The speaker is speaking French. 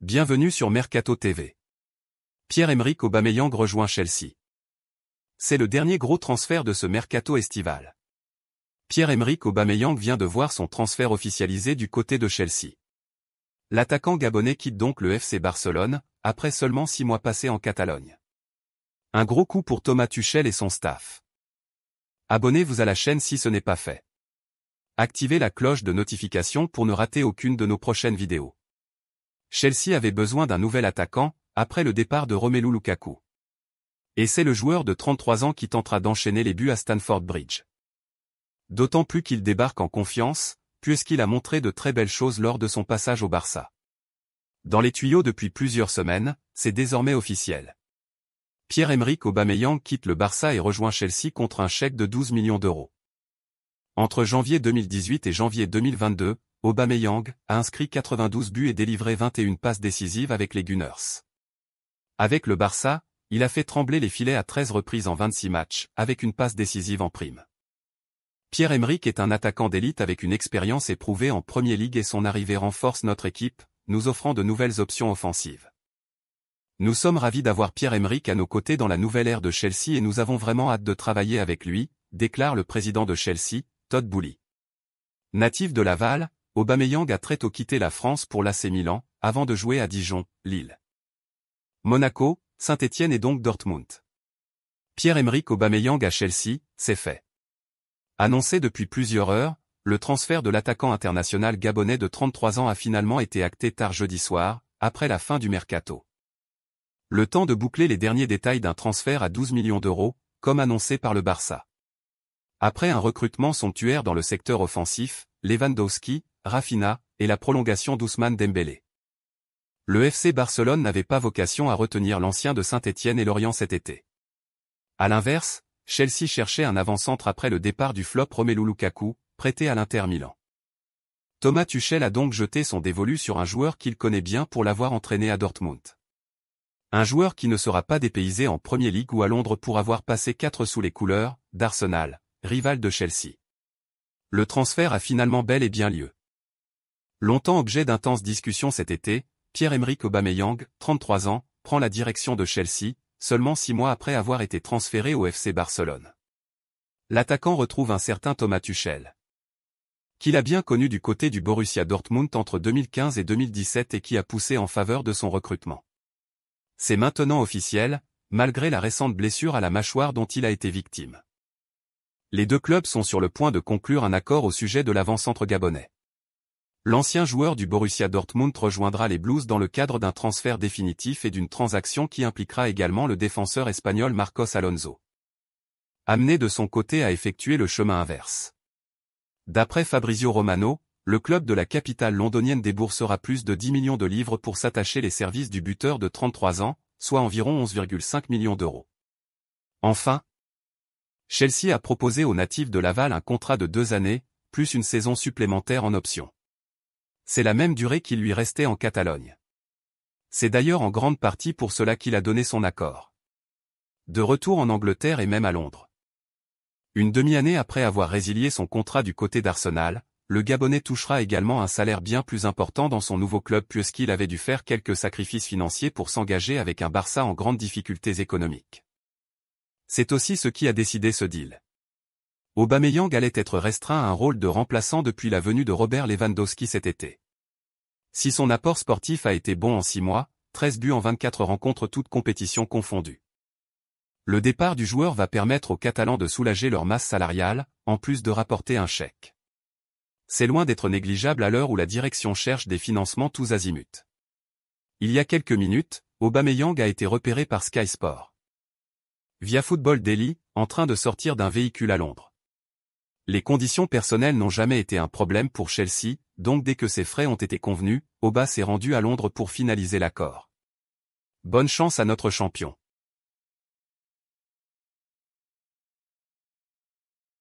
Bienvenue sur Mercato TV. Pierre-Emerick Aubameyang rejoint Chelsea. C'est le dernier gros transfert de ce mercato estival. Pierre-Emerick Aubameyang vient de voir son transfert officialisé du côté de Chelsea. L'attaquant gabonais quitte donc le FC Barcelone, après seulement 6 mois passés en Catalogne. Un gros coup pour Thomas Tuchel et son staff. Abonnez-vous à la chaîne si ce n'est pas fait. Activez la cloche de notification pour ne rater aucune de nos prochaines vidéos. Chelsea avait besoin d'un nouvel attaquant, après le départ de Romelu Lukaku. Et c'est le joueur de 33 ans qui tentera d'enchaîner les buts à Stamford Bridge. D'autant plus qu'il débarque en confiance, puisqu'il a montré de très belles choses lors de son passage au Barça. Dans les tuyaux depuis plusieurs semaines, c'est désormais officiel. Pierre-Emerick Aubameyang quitte le Barça et rejoint Chelsea contre un chèque de 12 millions d'euros. Entre janvier 2018 et janvier 2022, Aubameyang a inscrit 92 buts et délivré 21 passes décisives avec les Gunners. Avec le Barça, il a fait trembler les filets à 13 reprises en 26 matchs, avec une passe décisive en prime. Pierre-Emerick est un attaquant d'élite avec une expérience éprouvée en Premier League et son arrivée renforce notre équipe, nous offrant de nouvelles options offensives. Nous sommes ravis d'avoir Pierre-Emerick à nos côtés dans la nouvelle ère de Chelsea et nous avons vraiment hâte de travailler avec lui, déclare le président de Chelsea, Todd Boehly. Natif de Laval, Aubameyang a très tôt quitté la France pour l'AC Milan, avant de jouer à Dijon, Lille, Monaco, Saint-Étienne et donc Dortmund. Pierre-Emerick Aubameyang à Chelsea, c'est fait. Annoncé depuis plusieurs heures, le transfert de l'attaquant international gabonais de 33 ans a finalement été acté tard jeudi soir, après la fin du mercato. Le temps de boucler les derniers détails d'un transfert à 12 millions d'euros, comme annoncé par le Barça. Après un recrutement somptuaire dans le secteur offensif, Lewandowski, Rafinha, et la prolongation d'Ousmane Dembélé. Le FC Barcelone n'avait pas vocation à retenir l'ancien de Saint-Étienne et Lorient cet été. À l'inverse, Chelsea cherchait un avant-centre après le départ du flop Romelu Lukaku, prêté à l'Inter Milan. Thomas Tuchel a donc jeté son dévolu sur un joueur qu'il connaît bien pour l'avoir entraîné à Dortmund. Un joueur qui ne sera pas dépaysé en Premier League ou à Londres pour avoir passé 4 sous les couleurs d'Arsenal, rival de Chelsea. Le transfert a finalement bel et bien lieu. Longtemps objet d'intenses discussions cet été, Pierre-Emerick Aubameyang, 33 ans, prend la direction de Chelsea, seulement 6 mois après avoir été transféré au FC Barcelone. L'attaquant retrouve un certain Thomas Tuchel, qu'il a bien connu du côté du Borussia Dortmund entre 2015 et 2017 et qui a poussé en faveur de son recrutement. C'est maintenant officiel, malgré la récente blessure à la mâchoire dont il a été victime. Les deux clubs sont sur le point de conclure un accord au sujet de l'avant-centre gabonais. L'ancien joueur du Borussia Dortmund rejoindra les Blues dans le cadre d'un transfert définitif et d'une transaction qui impliquera également le défenseur espagnol Marcos Alonso, amené de son côté à effectuer le chemin inverse. D'après Fabrizio Romano, le club de la capitale londonienne déboursera plus de 10 millions de livres pour s'attacher les services du buteur de 33 ans, soit environ 11,5 millions d'euros. Enfin, Chelsea a proposé aux natifs de Laval un contrat de 2 années, plus une saison supplémentaire en option. C'est la même durée qu'il lui restait en Catalogne. C'est d'ailleurs en grande partie pour cela qu'il a donné son accord. De retour en Angleterre et même à Londres. Une demi-année après avoir résilié son contrat du côté d'Arsenal, le Gabonais touchera également un salaire bien plus important dans son nouveau club puisqu'il avait dû faire quelques sacrifices financiers pour s'engager avec un Barça en grandes difficultés économiques. C'est aussi ce qui a décidé ce deal. Aubameyang allait être restreint à un rôle de remplaçant depuis la venue de Robert Lewandowski cet été. Si son apport sportif a été bon en 6 mois, 13 buts en 24 rencontres toutes compétitions confondues. Le départ du joueur va permettre aux Catalans de soulager leur masse salariale, en plus de rapporter un chèque. C'est loin d'être négligeable à l'heure où la direction cherche des financements tous azimuts. Il y a quelques minutes, Aubameyang a été repéré par Sky Sport via Football Daily, en train de sortir d'un véhicule à Londres. Les conditions personnelles n'ont jamais été un problème pour Chelsea, donc dès que ses frais ont été convenus, Auba s'est rendu à Londres pour finaliser l'accord. Bonne chance à notre champion.